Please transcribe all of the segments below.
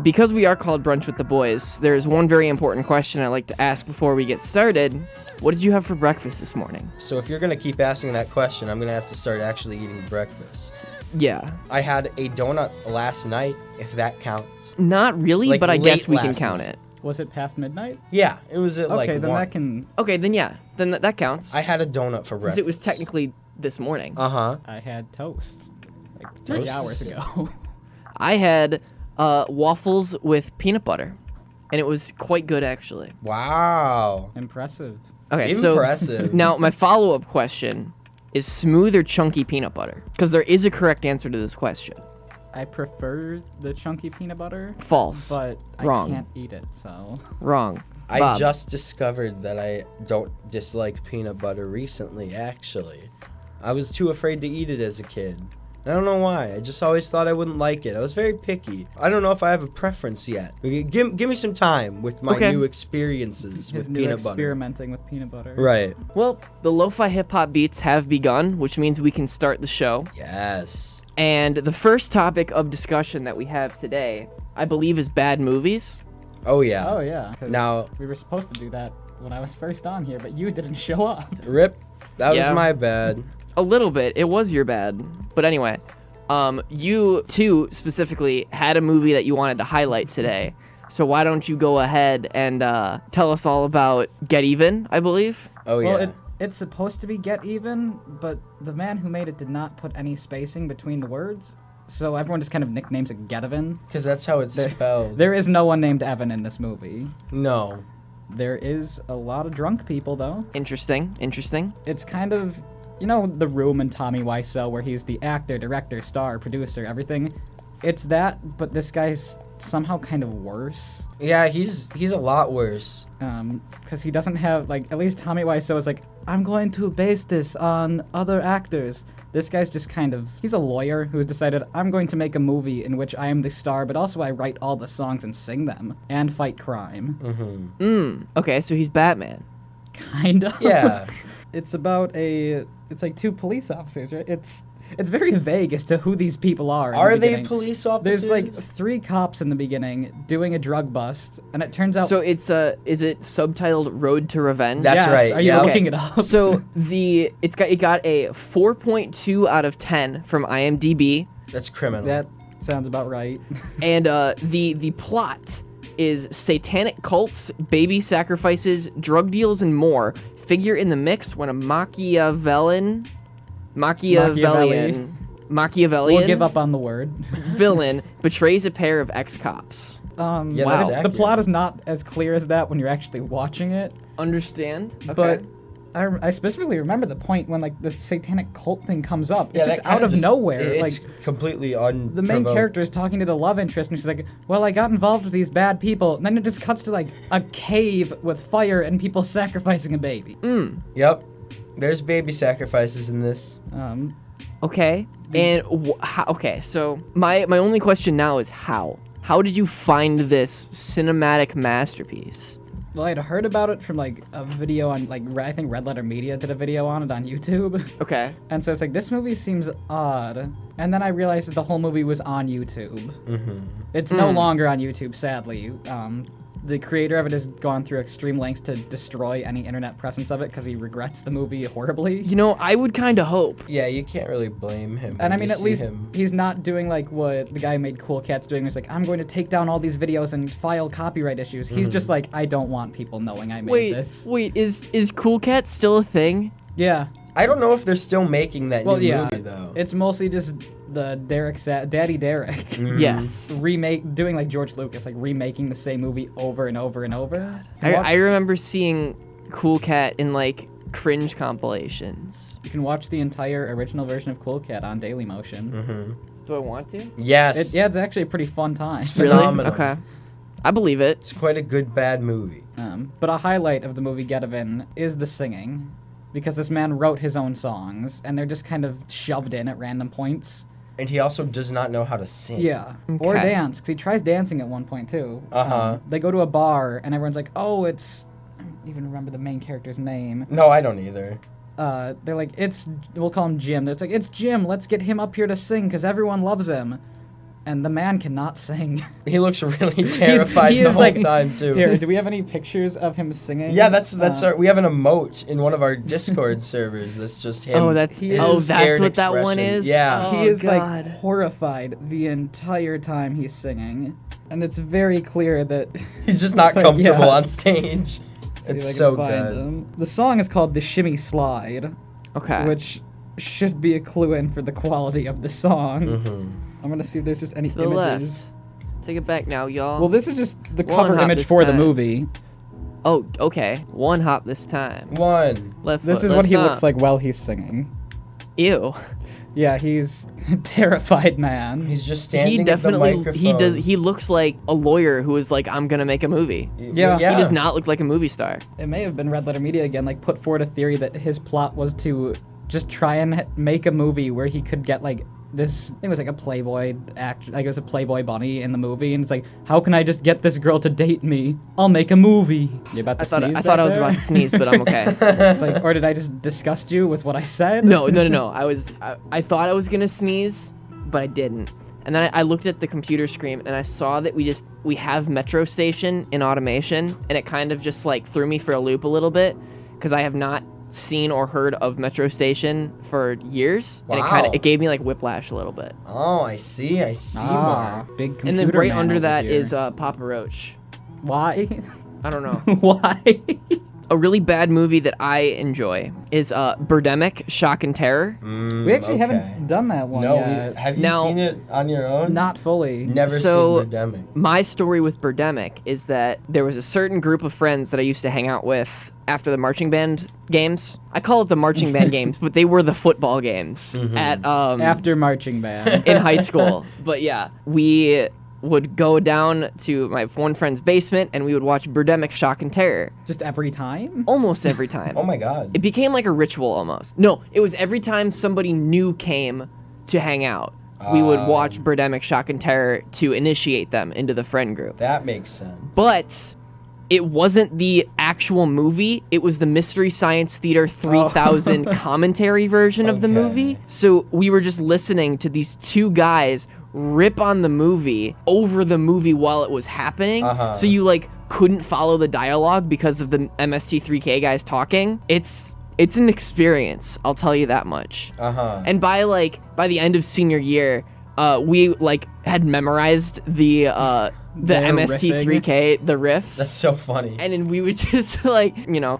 Because we are called Brunch with the Boys, there's one very important question I'd like to ask before we get started. What did you have for breakfast this morning? So if you're going to keep asking that question, I'm going to have to start actually eating breakfast. Yeah. I had a donut last night, if that counts. Not really, Like but I guess we can last count night. it. Was it past midnight? Yeah, it was at Okay, then 1. that can... Okay, then yeah. Then that counts. I had a donut for Since breakfast. it was technically this morning. Uh-huh. I had toast. Like 3 Nice. hours ago. I had waffles with peanut butter. And it was quite good, actually. Wow. Impressive. Okay, Impressive. so now my follow-up question is smooth or chunky peanut butter? Because there is a correct answer to this question. I prefer the chunky peanut butter. False. But Wrong. I can't eat it, so... Wrong. I Bob. just discovered that I don't dislike peanut butter recently, actually. I was too afraid to eat it as a kid. I don't know why. I just always thought I wouldn't like it. I was very picky. I don't know if I have a preference yet. Give me some time with my Okay. new experiences His with new peanut butter. experimenting with peanut butter. Right. Well, the lo-fi hip-hop beats have begun, which means we can start the show. Yes. And the first topic of discussion that we have today, I believe, is bad movies. Oh, yeah. Oh, yeah. 'Cause Now- we were supposed to do that when I was first on here, but you didn't show up. Rip. That Yeah. was my bad. A little bit. It was your bad. But anyway, you, too, specifically, had a movie that you wanted to highlight today. So why don't you go ahead and tell us all about Get Even, I believe? Oh, Well, yeah. it's supposed to be Get Even, but the man who made it did not put any spacing between the words. So everyone just kind of nicknames it Get Even. Because that's how it's spelled. There is no one named Evan in this movie. No. There is a lot of drunk people, though. Interesting. It's kind of, you know, The Room and Tommy Wiseau, where he's the actor, director, star, producer, everything. It's that, but this guy's somehow kind of worse. Yeah, he's a lot worse. Because he doesn't have, like, at least Tommy Wiseau is like, I'm going to base this on other actors. This guy's just kind of, he's a lawyer who decided, I'm going to make a movie in which I am the star, but also I write all the songs and sing them, and fight crime. Mm-hmm. Okay, so he's Batman. Kind of. Yeah. It's about it's like 2 police officers, right? It's very vague as to who these people are. in Are the they beginning. police officers? There's like 3 cops in the beginning doing a drug bust, and it turns out. So it's is it subtitled Road to Revenge? That's yes, right, Are you yeah. looking it up? So it got a 4.2 out of 10 from IMDb, That's criminal. That sounds about right. and the plot is satanic cults, baby sacrifices, drug deals, and more figure in the mix when a Machiavellian We'll give up on the word. villain betrays a pair of ex-cops. Yeah, Wow. that's The accurate. plot is not as clear as that when you're actually watching it, Understand? Okay. but I specifically remember the point when like the satanic cult thing comes up. Yeah, It's that just kinda out of nowhere. It's Like completely the main unprovoked. character is talking to the love interest, and she's like, "Well, I got involved with these bad people." And then it just cuts to like a cave with fire and people sacrificing a baby. Yep. There's baby sacrifices in this. Okay. And okay, so my only question now is how? How did you find this cinematic masterpiece? Well, I'd heard about it from like a video on like I think Red Letter Media did a video on it on YouTube. Okay. And so it's like, this movie seems odd. And then I realized that the whole movie was on YouTube. Mm-hmm. It's no longer on YouTube, sadly. The creator of it has gone through extreme lengths to destroy any internet presence of it because he regrets the movie horribly. You know, I would kind of hope. Yeah, you can't really blame him. And I when mean, you at see least him. he's not doing like what the guy who made Cool Cat's doing. He's like, I'm going to take down all these videos and file copyright issues. He's just like, I don't want people knowing I made this. Wait, is Cool Cat still a thing? Yeah. I don't know if they're still making that Well, new yeah. movie though. It's mostly just the Daddy Derek. Mhm. Yes. Doing like George Lucas, like remaking the same movie over and over and over. I remember seeing Cool Cat in like cringe compilations. You can watch the entire original version of Cool Cat on Dailymotion. Mm-hmm. Do I want to? Yes. It's actually a pretty fun time. Phenomenal. Really? Okay. I believe it. It's quite a good bad movie. But a highlight of the movie Get Even is the singing, because this man wrote his own songs, and they're just kind of shoved in at random points. And he also does not know how to sing. Yeah, or Okay. dance, because he tries dancing at one point too. Uh-huh. They go to a bar, and everyone's like, "Oh, it's." I don't even remember the main character's name. No, I don't either. They're like, we'll call him Jim. It's like, it's Jim. Let's get him up here to sing because everyone loves him. and the man cannot sing. He looks really terrified he the is whole like, time too. Here, do we have any pictures of him singing? Yeah, that's we have an emote in one of our Discord servers that's just him. Oh, that's He is- that's scared what that one expression. is. Yeah. Oh, He is God. like horrified the entire time he's singing, and it's very clear that He's just not Like, comfortable yeah. on stage. See if I It's can so find good. him. The song is called "The Shimmy Slide," Okay. which should be a clue in for the quality of the song. Mhm. I'm gonna see if there's just any To the images. left. Take it back now, y'all. Well, this is just the One cover hop image this for the time. movie. Oh, okay. One hop this time. One. Left This foot, is what left he stomp. looks like while he's singing. Ew. Yeah, he's a terrified man. He's just standing He at the definitely microphone. he looks like a lawyer who is like, I'm gonna make a movie. Yeah. He does not look like a movie star. It may have been Red Letter Media again, like put forward a theory that his plot was to just try and make a movie where he could get like this. I think it was like a Playboy act, like it was a Playboy bunny in the movie, and it's like, how can I just get this girl to date me? I'll make a movie. You about to I thought sneeze I back thought I was there? about to sneeze, but I'm okay. It's like, or did I just disgust you with what I said? No. I thought I was gonna sneeze, but I didn't. And then I looked at the computer screen and I saw that we have Metro Station in automation, and it kind of just like threw me for a loop a little bit because I have not seen or heard of Metro Station for years, and Wow. it gave me like whiplash a little bit. Oh, I see. Ah, big computer And then right man under over that here. is Papa Roach. Why? I don't know. Why? A really bad movie that I enjoy is Birdemic, Shock and Terror. Mm, We actually okay. haven't done that one No, yet. have you Now- seen it on your own? Not fully. Never So- seen Birdemic. My story with Birdemic is that there was a certain group of friends that I used to hang out with after the marching band games. I call it the marching band games, but they were the football games Mhm. at After marching band. in high school. But yeah, we would go down to my one friend's basement and we would watch Birdemic, Shock and Terror Just every time? almost every time. Oh my god. It became like a ritual almost. No, it was every time somebody new came to hang out. We would watch Birdemic, Shock and Terror to initiate them into the friend group. That makes sense. But it wasn't the actual movie. It was the Mystery Science Theater 3000 commentary version of the Okay. movie. So we were just listening to these two guys rip on the movie over the movie while it was happening. Uh-huh. So you like couldn't follow the dialogue because of the MST3K guys talking. It's an experience, I'll tell you that much. Uh-huh. And by the end of senior year, we like had memorized the Their MST3K, the riffs. That's so funny. And then we would just like,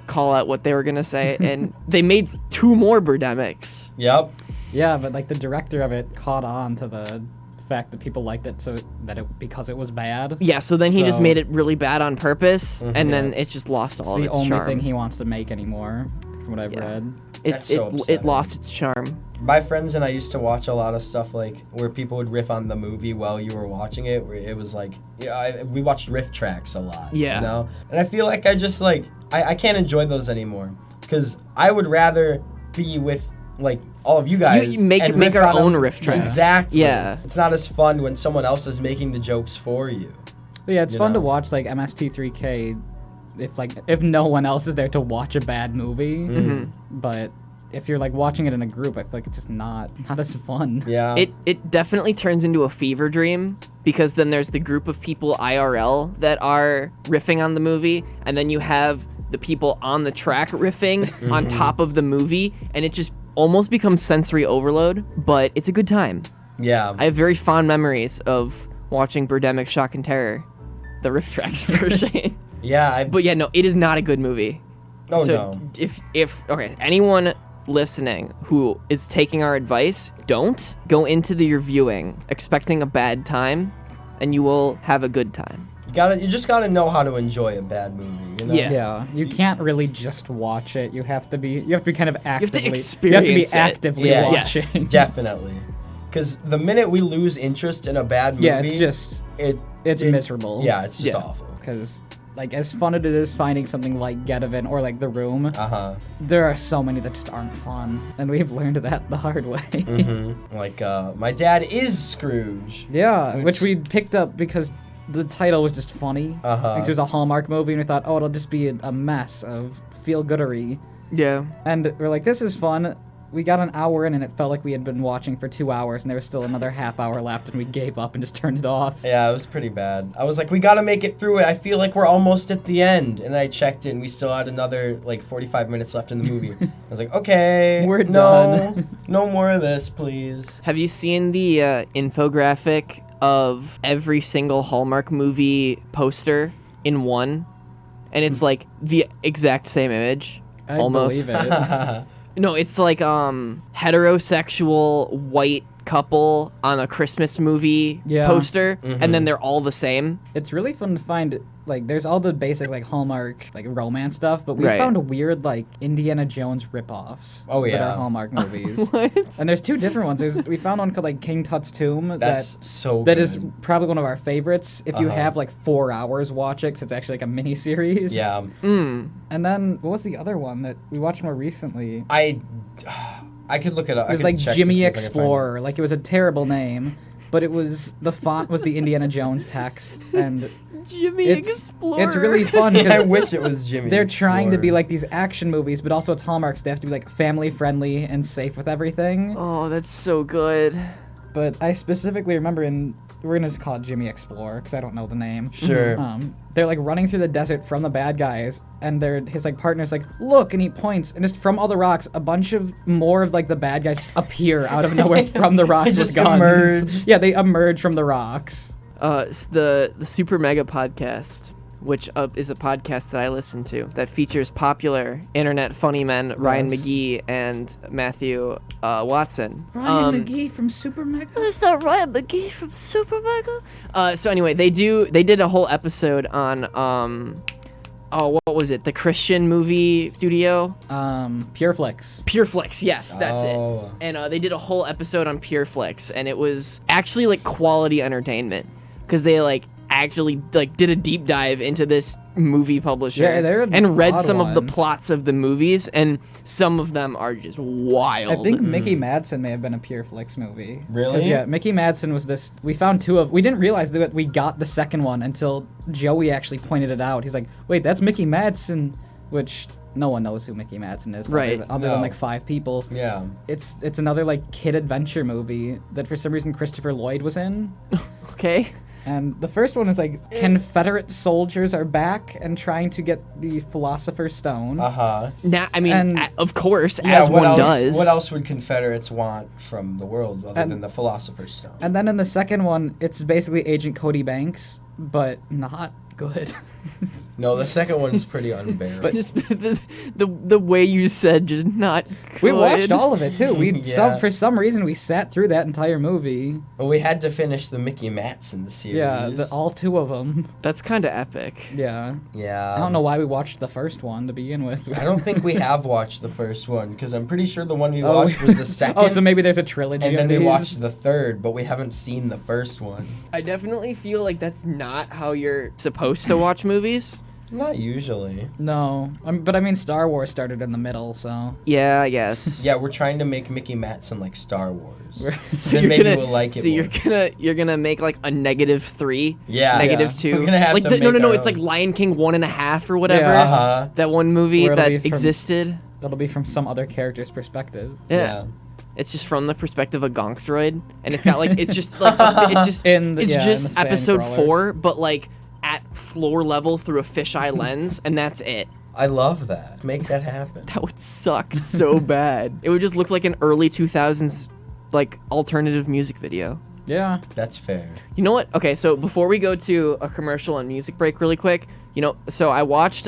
call out what they were gonna say, and they made 2 more Birdemics. Yep. Yeah, but like the director of it caught on to the fact that people liked it because it was bad. Yeah, so then he just So- made it really bad on purpose, and then Yeah. it just lost It's all the its only charm. thing he wants to make anymore, from what I've Yeah. read. That's so It upsetting. lost its charm. My friends and I used to watch a lot of stuff like where people would riff on the movie while you were watching it. Where it was like, we watched riff tracks a lot. Yeah. You know, and I feel like I just like I can't enjoy those anymore because I would rather be with like all of you guys. You make and our on them. own riff tracks. Exactly. Yeah. It's not as fun when someone else is making the jokes for you. But yeah, it's You fun to know. watch like MST3K if no one else is there to watch a bad movie. Mhm. But if you're like watching it in a group, I feel like it's just not as fun. Yeah. It definitely turns into a fever dream because then there's the group of people IRL that are riffing on the movie, and then you have the people on the track riffing on top of the movie, and it just almost becomes sensory overload, but it's a good time. Yeah. I have very fond memories of watching Birdemic, Shock and Terror, the riff tracks version. Yeah. But yeah, no, it is not a good movie. Oh, So no. if anyone listening who is taking our advice, don't go into your viewing expecting a bad time, and you will have a good time. You just gotta know how to enjoy a bad movie. You know? Yeah. Yeah, you can't really just watch it. You have to be kind of actively. You have to experience be it. actively Yeah. Yes. watching. Definitely. Because the minute we lose interest in a bad movie, Yeah, it's it- miserable. Yeah, it's just Yeah. awful. Because like as fun as it is finding something like Getaven or like The Room, Uh-huh. there are so many that just aren't fun, and we've learned that the hard way. Mm-hmm. Like, my dad is Scrooge. Yeah, which Which- we picked up because the title was just funny. Uh-huh. Like, it was a Hallmark movie, and we thought, oh, it'll just be a mess of feel-goodery. Yeah. And we're like, this is fun. we got an hour in and it felt like we had been watching for 2 hours and there was still another half hour left and we gave up and just turned it off. Yeah, it was pretty bad. I was like, we gotta make it through it. I feel like we're almost at the end. And I checked in. We still had another, 45 minutes left in the movie. I was like, okay. We're done. No more of this, please. Have you seen the infographic of every single Hallmark movie poster in one? And it's like the exact same image. I almost. believe it. No, it's like heterosexual white couple on a Christmas movie poster, and then they're all the same. It's really fun to find, there's all the basic, Hallmark, romance stuff, but we Right. found a weird, Indiana Jones ripoffs Oh, that yeah. are Hallmark movies. What? And there's two different ones. We found one called, King Tut's Tomb. That's so That good. is probably one of our favorites. If you Uh-huh. have, 4 hours, watch it, 'cause it's actually, a mini-series. Yeah. And then, what was the other one that we watched more recently? I could look it up. It was Jimmy Explorer. It was a terrible name, but the font was the Indiana Jones text, and Jimmy Explorer. it's really fun I because wish it was Jimmy. they're trying to be Explorer. these action movies, but also it's Hallmark, so they have to be family friendly and safe with everything. Oh, that's so good. But I specifically remember we're gonna just call it Jimmy Explorer because I don't know the name. Sure. They're running through the desert from the bad guys, and his partner's look, and he points, and just from all the rocks, a bunch of more of the bad guys appear out of nowhere from the rocks They with just guns. emerge. Yeah, they emerge from the rocks. It's the Super Mega Podcast, which is a podcast that I listen to that features popular internet funny men Ryan Yes. McGee and Matthew Watson. McGee from Super Mega. Is that Ryan McGee from Super Mega? So anyway, they did a whole episode on what was it? The Christian movie studio? Pureflix. Pureflix, yes, that's Oh. it. And they did a whole episode on Pureflix, and it was actually quality entertainment because they actually did a deep dive into this movie publisher Yeah, they're an and read odd some of the one. plots of the movies, and some of them are just wild. I think Mickey Madsen may have been a Pureflix movie. Really? 'Cause, yeah, Mickey Madsen was this. We found two of. We didn't realize that we got the second one until Joey actually pointed it out. He's like, "Wait, that's Mickey Madsen," which no one knows who Mickey Madsen is, Right. Other No. than 5 people. Yeah. It's another kid adventure movie that for some reason Christopher Lloyd was in. Okay. And the first one is Confederate soldiers are back and trying to get the Philosopher's Stone. Uh-huh. Now, I mean, And- of course, Yeah, as what one else, does. What else would Confederates want from the world other And- than the Philosopher's Stone? And then in the second one, it's basically Agent Cody Banks, but not good. No, the second one is pretty unbearable. Just the way you said, just not. We good. watched all of it too. Yeah. For some reason we sat through that entire movie. Well, we had to finish the Mickey Madsen series. Yeah, all 2 of them. That's kind of epic. Yeah. Yeah. I don't know why we watched the first one to begin with. I don't think we have watched the first one because I'm pretty sure the one we Oh. watched was the second. Oh, so maybe there's a trilogy. and then of we these. watched the third, but we haven't seen the first one. I definitely feel like that's not how you're supposed to watch movies. Not usually. No, but I mean Star Wars started in the middle, so. Yeah, I guess. Yeah, we're trying to make Mickey Madsen like Star Wars. So Then you're maybe gonna, we'll like it so more. you're gonna make a -3, Yeah. negative Yeah. 2. We're gonna have to no, make no, our it's own. Lion King 1.5 or whatever. Yeah. Uh-huh. That one movie Where it'll that be from- existed. That'll be from some other character's perspective. Yeah. It's just from the perspective of Gonk Droid, and it's got it's just it's just In the- it's yeah, in just the episode Sandcrawler. 4, but at floor level through a fisheye lens, and that's it. I love that. Make that happen. That would suck so bad. It would just look like an early 2000s alternative music video. Yeah. That's fair. You know what? Okay, so before we go to a commercial and music break really quick, so I watched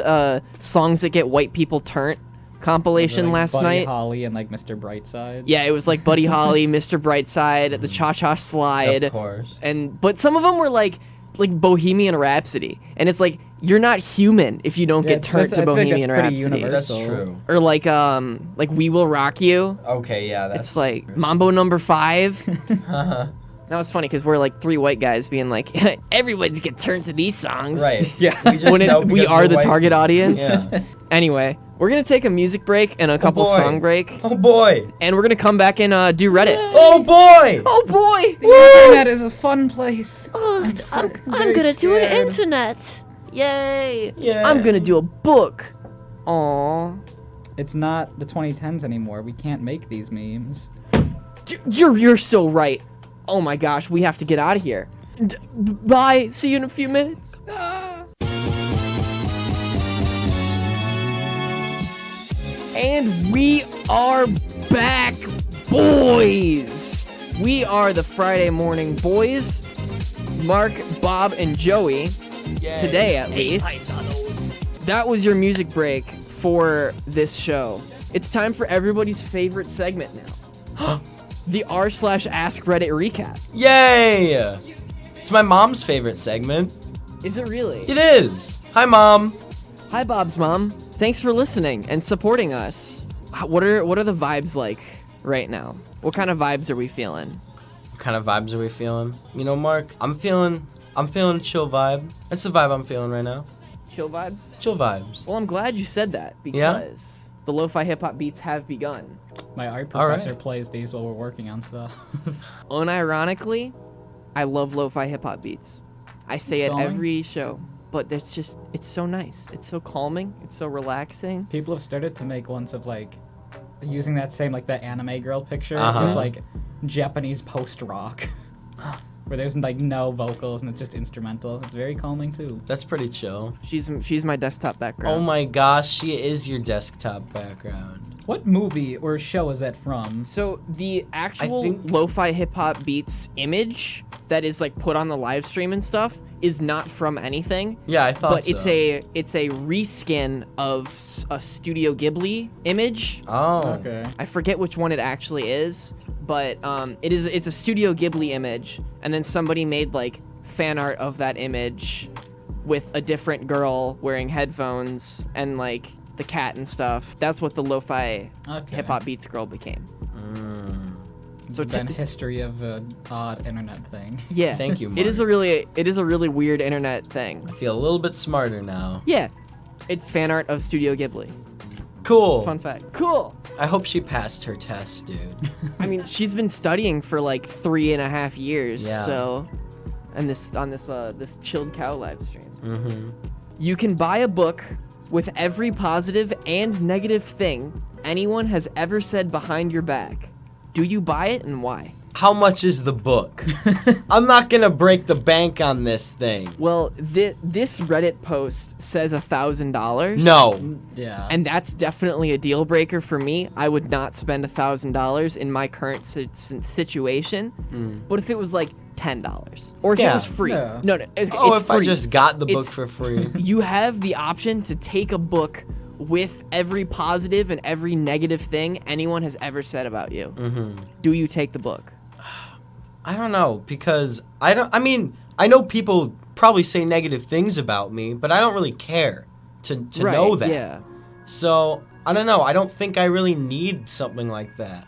Songs That Get White People Turned compilation last Buddy night. Holly and Mr. Brightside. Yeah, it was Buddy Holly, Mr. Brightside, the Cha-Cha Slide. Of course. But some of them were like Bohemian Rhapsody. And it's you're not human if you don't Yeah, get turned to I feel like Bohemian that's pretty Rhapsody. That's universal. true. Or We Will Rock You. Okay, yeah, that's... It's Mambo Number 5. That was funny because we're 3 white guys being everyone's get turned to these songs. Right. Yeah. We, just When know we because are we're the white target people. audience. Yeah. Anyway, we're going to take a music break and a couple boy. song break. Oh boy. And we're going to come back and do Reddit. Oh boy. Oh boy! The internet is a fun place. Oh, I'm very gonna do an scared. internet. Yay! Yeah. I'm going to do a book. Aww. It's not the 2010s anymore. We can't make these memes. You're so right. Oh my gosh, we have to get out of here. Bye. See you in a few minutes. And we are back, boys. We are the Friday Morning Boys. Mark, Bob, and Joey. Yay. Today, at least. That was your music break for this show. It's time for everybody's favorite segment now. The r/ask Reddit recap. Yay! It's my mom's favorite segment. Is it really? It is. Hi, Mom. Hi, Bob's mom. Thanks for listening and supporting us. What are the vibes like right now? What kind of vibes are we feeling? What kind of vibes are we feeling? You know, Mark, I'm feeling chill vibe. That's the vibe I'm feeling right now. Chill vibes? Chill vibes. Well, I'm glad you said that because the lo-fi hip-hop beats have begun. My art All right. professor plays these while we're working on stuff. Unironically, I love lo-fi hip-hop beats. I say it calming? every show, but it's so nice. It's so calming. It's so relaxing. People have started to make ones of like using that same like the anime girl picture Uh-huh. with like Japanese post-rock. Where there's like no vocals and it's just instrumental. It's very calming too. That's pretty chill. She's my desktop background. Oh my gosh, she is your desktop background. What movie or show is that from? So the actual think- lo-fi hip-hop beats image that is like put on the live stream and stuff is not from anything. Yeah, I thought But so. it's a reskin of a Studio Ghibli image. Oh. Okay. I forget which one it actually is, but it's a Studio Ghibli image, and then somebody made like fan art of that image with a different girl wearing headphones and like the cat and stuff. That's what the lo-fi Okay. hip-hop beats girl became. So It's been history of an odd internet thing. yeah, Thank you, It is a really weird internet thing. I feel a little bit smarter now. Yeah, it's fan art of Studio Ghibli. Cool. Fun fact. Cool. I hope she passed her test, dude. I mean, she's been studying for like 3.5 years. Yeah. So, and this chilled cow live stream. Mm-hmm. You can buy a book with every positive and negative thing anyone has ever said behind your back. Do you buy it and why? How much is the book? I'm not gonna break the bank on this thing. Well, this Reddit post says $1,000. No. Yeah. And that's definitely a deal breaker for me. I would not spend $1,000 in my current situation. But if it was like $10 or if it Yeah. was free, Yeah. no, it's if free. I just got the book It's- for free. You have the option to take a book with every positive and every negative thing anyone has ever said about you. Do you take the book? I don't know, because I know people probably say negative things about me, but I don't really care to Right, know that. Yeah. So, I don't know. I don't think I really need something like that.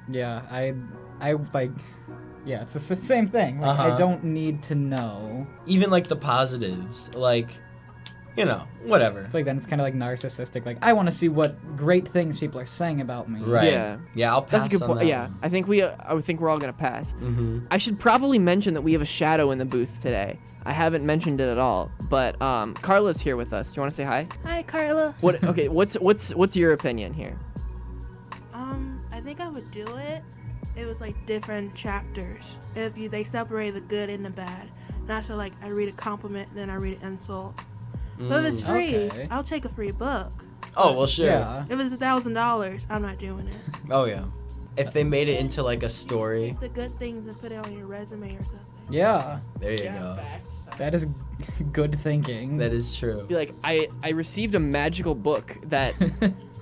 Yeah, I like, yeah, it's the same thing. Like, Uh-huh. I don't need to know. Even like the positives, like, you know, whatever. I feel like then it's kind of like narcissistic. Like, I want to see what great things people are saying about me. Right. Yeah. Yeah, I'll pass That's a good on point. that Yeah, one. I think we're all gonna pass. Mm-hmm. I should probably mention that we have a shadow in the booth today. I haven't mentioned it at all, but Carla's here with us. Do you want to say hi? Hi, Carla. What? Okay. What's your opinion here? I think I would do it. It was like different chapters. They separate the good and the bad. Not so like I read a compliment, then I read an insult. But if it's free, Okay. I'll take a free book. Oh, well, sure. Yeah. If it's $1,000, I'm not doing it. Oh, yeah. If they made it into like a story, Take the good things and put it on your resume or something. Yeah. there you go. That is good thinking. That is true. Be like, I received a magical book that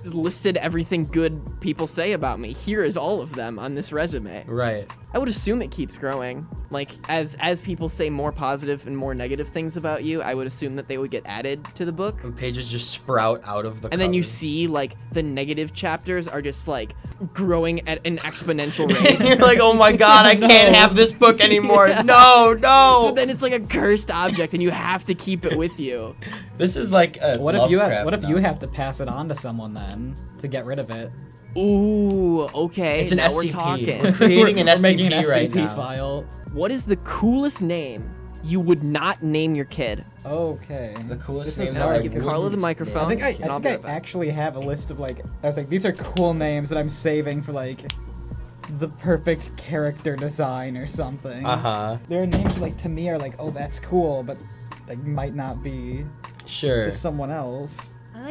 listed everything good people say about me. Here is all of them on this resume. Right. I would assume it keeps growing. Like as people say more positive and more negative things about you, I would assume that they would get added to the book. And pages just sprout out of the And then you cover. see like the negative chapters are just like growing at an exponential rate. You're like, oh my god, I can't have this book anymore. Yeah. No, no. But then it's like a cursed object and you have to keep it with you. This is like a What if you Lovecraft you novel. have to pass it on to someone then to get rid of it? Ooh, okay. It's an now SCP. we're talking. We're creating an We're SCP making an right SCP now. file. What is the coolest name you would not name your kid. Okay. The coolest This name is that hard I Give because Carla the wouldn't microphone. name I a think kid. I'll be right I back. actually have a list of like, I was like, these are cool names that I'm saving for like the perfect character design or something. Uh-huh. There are names that, like, to me are like, oh, that's cool, but like might not be Sure. to someone else. I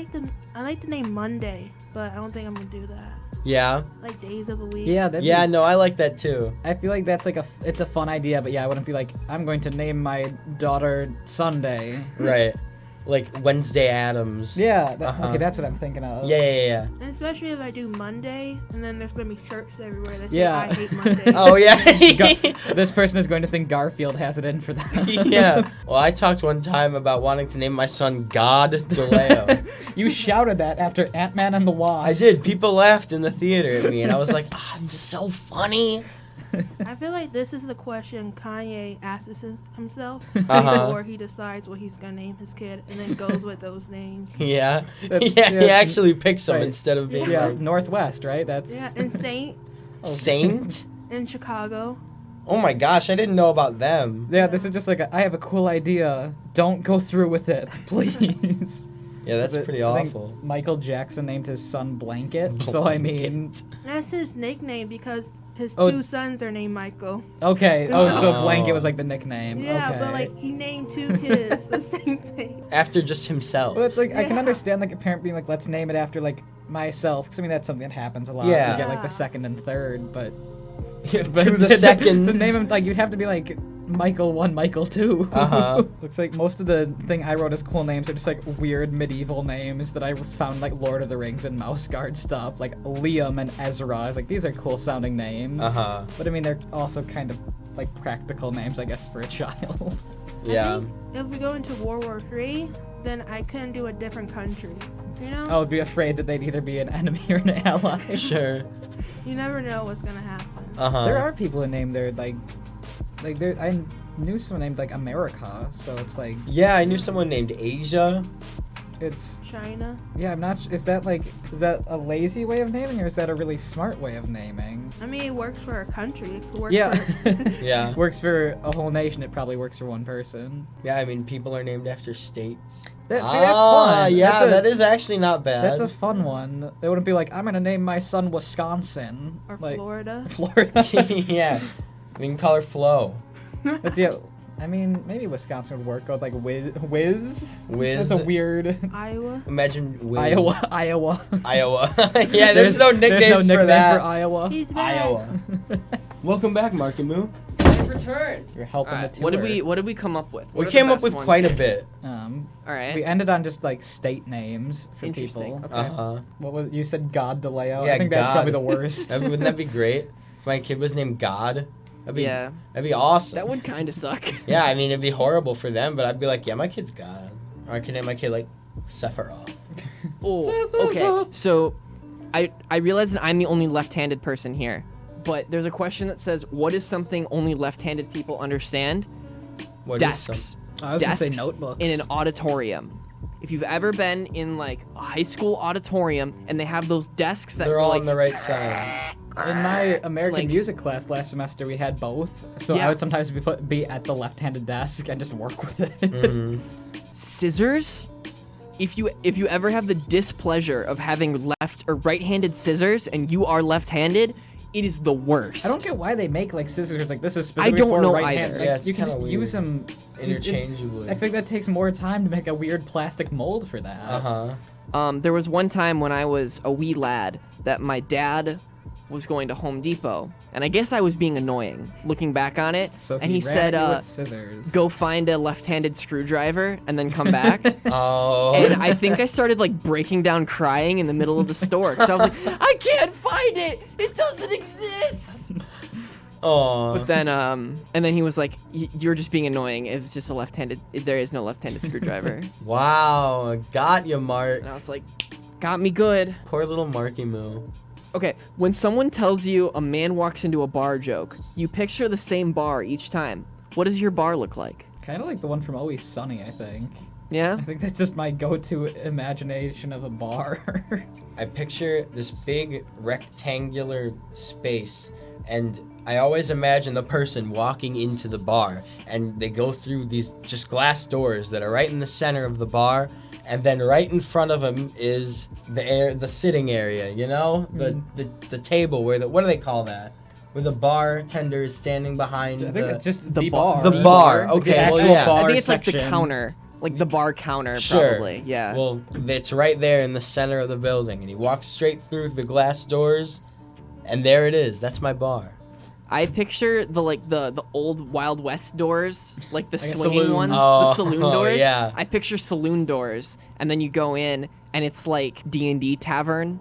like the name Monday, but I don't think I'm gonna do that. Yeah. Like days of the week. Yeah, that'd Yeah, be, no, I like that too. I feel like that's like it's a fun idea, but yeah, I wouldn't be like, I'm going to name my daughter Sunday. Right. Like Wednesday Adams. Yeah, Uh-huh. okay, that's what I'm thinking of. Yeah. And especially if I do Monday, and then there's gonna be shirts everywhere that say Yeah. I hate Monday. Oh, yeah. This person is going to think Garfield has it in for them. Yeah. Well, I talked one time about wanting to name my son God DeLeo. You shouted that after Ant-Man and the Wasp. I did. People laughed in the theater at me, and I was like, I'm so funny. I feel like this is the question Kanye asks himself Uh-huh. before he decides what he's gonna name his kid, and then goes with those names. Yeah. That's- Yeah, he yeah. actually picks them Right. instead of being Yeah, like, Northwest, right? That's Yeah, and Saint Saint? in Chicago. Oh my gosh, I didn't know about them. Yeah, this is just like I have a cool idea. Don't go through with it, please. Yeah, that's pretty I think awful. Michael Jackson named his son Blanket, so I mean, That's his nickname because his Oh. 2 sons are named Michael. okay. Oh, so Oh. Blanket was like the nickname. Yeah, okay. but like he named 2 kids the same thing. After just himself. Well, it's like I can Yeah. understand like a parent being like, let's name it after like myself, because I mean that's something that happens a lot. Yeah. You get like the Yeah. second and third, but To the seconds. to name him like you'd have to be like Michael 1, Michael 2. Uh-huh. Looks like most of the thing I wrote as cool names are just like weird medieval names that I found like Lord of the Rings and Mouse Guard stuff, like Liam and Ezra. I was like, these are cool sounding names. Uh-huh. But I mean, they're also kind of like practical names, I guess, for a child. Yeah. I think if we go into World War III, then I couldn't do a different country. You know? I would be afraid that they'd either be an enemy or an ally. Sure. You never know what's gonna happen. Uh-huh. There are people who name their like there. I knew someone named like America, so it's like Yeah, I knew someone named Asia. it's China. yeah. I'm not. Is that a lazy way of naming, or is that a really smart way of naming? I mean, it works for a country. It could work Yeah. for Yeah. Works for a whole nation. It probably works for one person. Yeah, I mean, people are named after states. See, that's fun. Yeah, That's that is actually not bad. That's a fun one. They wouldn't be like, I'm gonna name my son Wisconsin or like Florida. Florida. Yeah. We can call her Flo. That's yeah. I mean, maybe Wisconsin would work. Go with like Wiz. Wiz. That's a weird. Iowa. Imagine Wiz. Iowa. Iowa. Yeah, there's no nicknames there's no nickname for that. Iowa. He's back. Iowa. Welcome back, Mark and Moo. Returned. You're helping Alright, the tour. what did we come up with? We What are the came up best with ones quite a here? bit. All right. We ended on just like state names for Interesting. people. Okay. Uh-huh. What was you said? God DeLeo. Yeah, I think that's God. probably the worst. Wouldn't that be great? If my kid was named God. That'd be, Yeah. That'd be awesome. That would kind of suck. Yeah, I mean, it'd be horrible for them, but I'd be like, yeah, my kid's God. Or I could name my kid, like, Sephiroth. Oh, okay. So, I realize that I'm the only left-handed person here, but there's a question that says, "What is something only left-handed people understand?" What is Desks. I was gonna say Desks notebooks. in an auditorium. If you've ever been in like a high school auditorium and they have those desks that They're go, all like, on the right side. In my American Like- music class last semester, we had both. So Yeah. I would sometimes be at the left-handed desk and just work with it. Mhm. scissors. If you ever have the displeasure of having left or right-handed scissors and you are left-handed, it is the worst. I don't get why they make like scissors like this is I specifically don't for know right hand. either. Like, Yeah, it's you can kinda just weird. use them Interchangeably. I think that takes more time to make a weird plastic mold for that. Uh-huh. There was one time when I was a wee lad that my dad was going to Home Depot, and I guess I was being annoying looking back on it. So and he ran said, at you with scissors. "Go find a left-handed screwdriver and then come back." Oh. And I think I started like breaking down crying in the middle of the store because I was like, "I can't find it. It doesn't exist." Aw. But then, and then he was like, "You're just being annoying. It's just a left-handed. There is no left-handed screwdriver." Wow. Got you, Mark. And I was like, "Got me good." Poor little Marky Moo. Okay, when someone tells you a man walks into a bar joke, you picture the same bar each time. What does your bar look like? Kind of like the one from Always Sunny, I think. Yeah? I think that's just my go-to imagination of a bar. I picture this big rectangular space, and I always imagine the person walking into the bar, and they go through these just glass doors that are right in the center of the bar, and then right in front of them is the sitting area, you know, the table where what do they call that? Where the bartender is standing behind. I think it's just the the bar. bar. The bar. Okay, The well, actual yeah. bar I think it's like the section. counter, like the bar counter, Sure. probably. Yeah. Well, it's right there in the center of the building, and he walks straight through the glass doors, and there it is. That's my bar. I picture the old Wild West doors, like the Like a swinging saloon. ones, Oh, the saloon doors. yeah. I picture saloon doors, and then you go in, and it's like D&D tavern.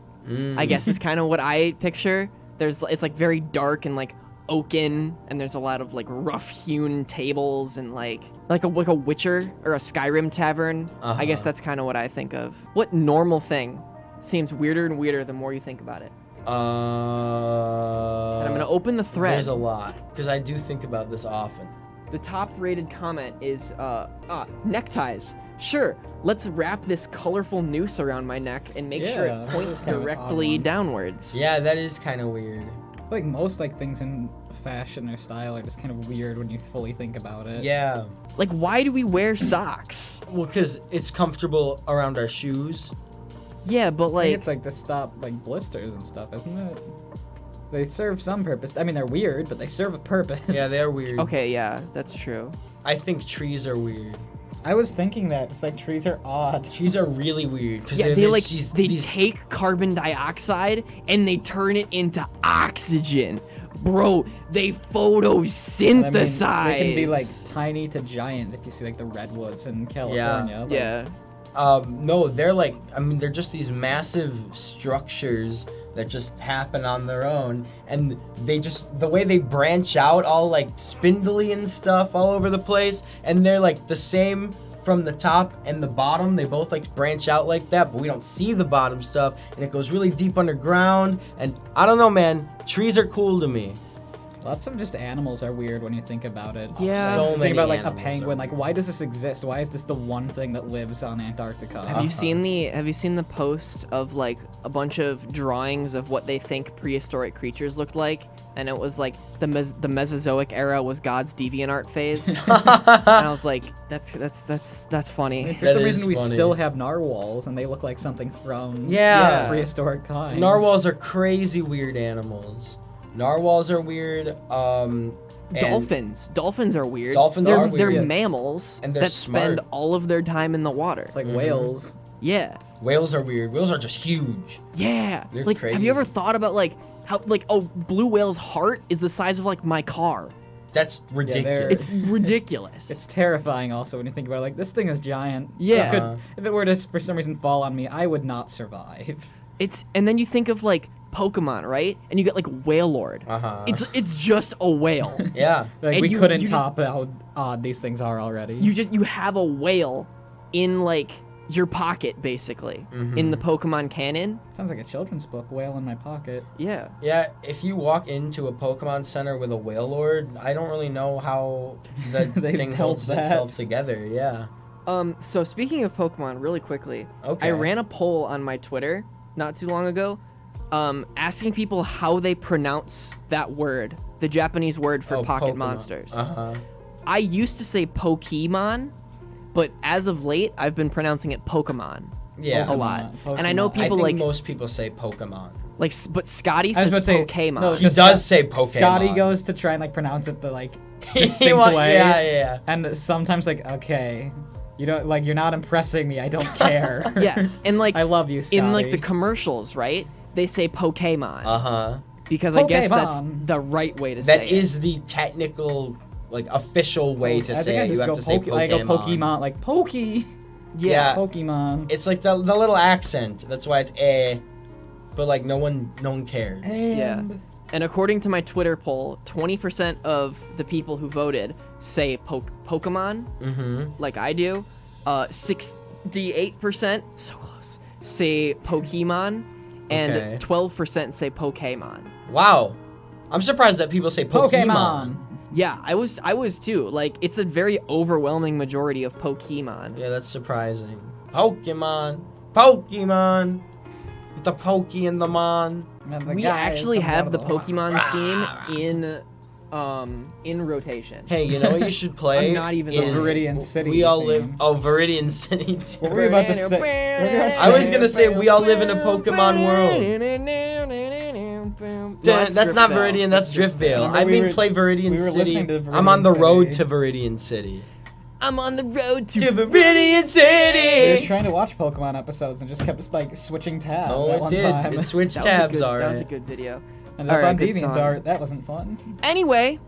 I guess is kind of what I picture. It's like very dark and like oaken, and there's a lot of like rough-hewn tables and like a Witcher or a Skyrim tavern. I guess Uh-huh. that's kind of what I think of. What normal thing seems weirder and weirder the more you think about it? And I'm gonna open the thread. There's a lot, because I do think about this often. The top-rated comment is, neckties. Sure, let's wrap this colorful noose around my neck and make sure Yeah, it points that's kind of an odd directly one. downwards. Yeah, that is kind of weird. I feel like most like things in fashion or style are just kind of weird when you fully think about it. Yeah. Like, why do we wear socks? Well, because it's comfortable around our shoes. Yeah, but I think like, it's like to stop like blisters and stuff, isn't it? They serve some purpose. I mean, they're weird, but they serve a purpose. Yeah, they're weird. okay, yeah, that's true. I think trees are weird. I was thinking that, just like trees are odd. Trees are really weird because Yeah, they take carbon dioxide and they turn it into oxygen. Bro, they photosynthesize. They can be like tiny to giant if you see like the redwoods in California. Like, Yeah. No, they're just these massive structures that just happen on their own, and the way they branch out all like spindly and stuff all over the place, and they're like the same from the top and the bottom. They both like branch out like that, but we don't see the bottom stuff, and it goes really deep underground, and I don't know, man, trees are cool to me. Lots of just animals are weird when you think about it. Yeah. So Think many about like a animals penguin. are Like, why does this exist? Why is this the one thing that lives on Antarctica? Have you seen the post of like a bunch of drawings of what they think prehistoric creatures looked like? And it was like the Mesozoic era was God's DeviantArt phase. And I was like, that's funny. I mean, for That some is reason, we funny. still have narwhals, and they look like something from Yeah. prehistoric times. Narwhals are crazy weird animals. Narwhals are weird. And Dolphins are weird. Dolphins they're, are They're weird. mammals And they're that spend smart. all of their time in the water. Like whales. Yeah. Whales are weird. Whales are just huge. Yeah. They're Like, have you ever crazy. thought about like how like blue whale's heart is the size of like my car? That's ridiculous. It's ridiculous. It's terrifying also when you think about it. Like, this thing is giant. Yeah. If it were to, for some reason, fall on me, I would not survive. And then you think of like Pokemon, right? And you get like Wailord. Uh-huh. It's just a whale. Yeah. Like, And we you- couldn't you just- top how odd these things are already. You have a whale in like your pocket basically in the Pokemon canon. Sounds like a children's book, Whale in My Pocket. Yeah. Yeah, if you walk into a Pokemon Center with a Wailord, I don't really know how the They thing built holds that. itself together. Yeah. So speaking of Pokemon, really quickly, Okay. I ran a poll on my Twitter not too long ago, asking people how they pronounce that word, the Japanese word for pocket Pokemon. monsters. Uh-huh. I used to say Pokemon, but as of late, I've been pronouncing it Pokemon Yeah. a lot. Pokemon. And I know I I people think like most people say Pokemon. but Scotty I was says about to say, Pokemon. no, He Just does Scott- say Pokemon. Scotty goes to try and like pronounce it the like He distinct wa- way. Yeah. And sometimes like, okay, you don't like you're not impressing me. I don't care. Yes, and like I love you, Scotty. in like the commercials, right? They say Pokemon Uh-huh. because I guess that's Pokemon. the right way to That say is the technical, like, official way to I say think I it. You just have go to say Poke- I go Pokemon, like Pokey. it. Yeah. Pokemon. It's like the little accent. That's why it's but like no one cares. Yeah. And And according to my Twitter poll, 20% of the people who voted say Pokemon, Mm-hmm. like I do. 68%, so close, say Pokemon, and Okay. 12% say Pokemon. Wow. I'm surprised that people say Pokemon. Yeah, I was too. Like, it's a very overwhelming majority of Pokemon. Yeah, that's surprising. Pokemon. Pokemon. With the pokey and the mon. and the We guy actually comes out have of the Pokemon theme in in rotation. Hey, you know what you should play? I'm not even is Viridian City We all theme. live. Oh, Viridian City. What were you about to say? I was gonna say we all live in a Pokemon world. That's not Viridian. That's Driftvale. Remember I we mean, were- play Viridian we were City. listening to I'm on the Viridian road City. to Viridian City. I'm on the road To to. Viridian We were City. trying to watch Pokemon episodes and just kept like switching tabs Oh, at it one did. time. It switched That was a tabs, good- That was a alright. good video. And All up right, on good song. DeviantArt, that wasn't fun. Anyway,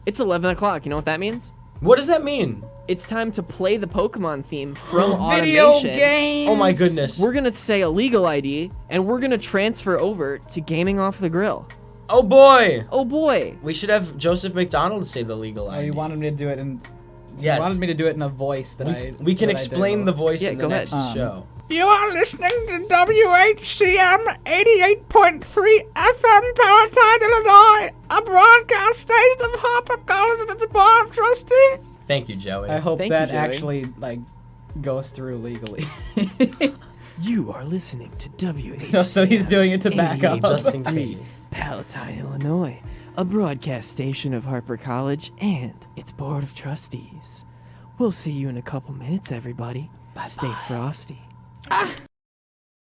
it's 11 o'clock. You know what that means? What does that mean? It's time to play the Pokemon theme from Video automation. games. Oh my goodness. We're gonna say a legal ID, and we're gonna transfer over to Gaming Off the Grill. Oh boy. Oh boy! We should have Joseph McDonald say the legal Oh, ID. you wanted me to do it in. Yes. You wanted me to do it in a voice that We can that I explain do. the voice Yeah, in the go next ahead. show. You are listening to WHCM 88.3 FM Palatine, Illinois, a broadcast station of Harper College and its Board of Trustees. Thank you, Joey. I hope Thank you, that Joey. actually like goes through legally. You are listening to WHCM. So he's doing it to back up. Just in case. Palatine, Illinois, a broadcast station of Harper College and its Board of Trustees. We'll see you in a couple minutes, everybody. Stay frosty.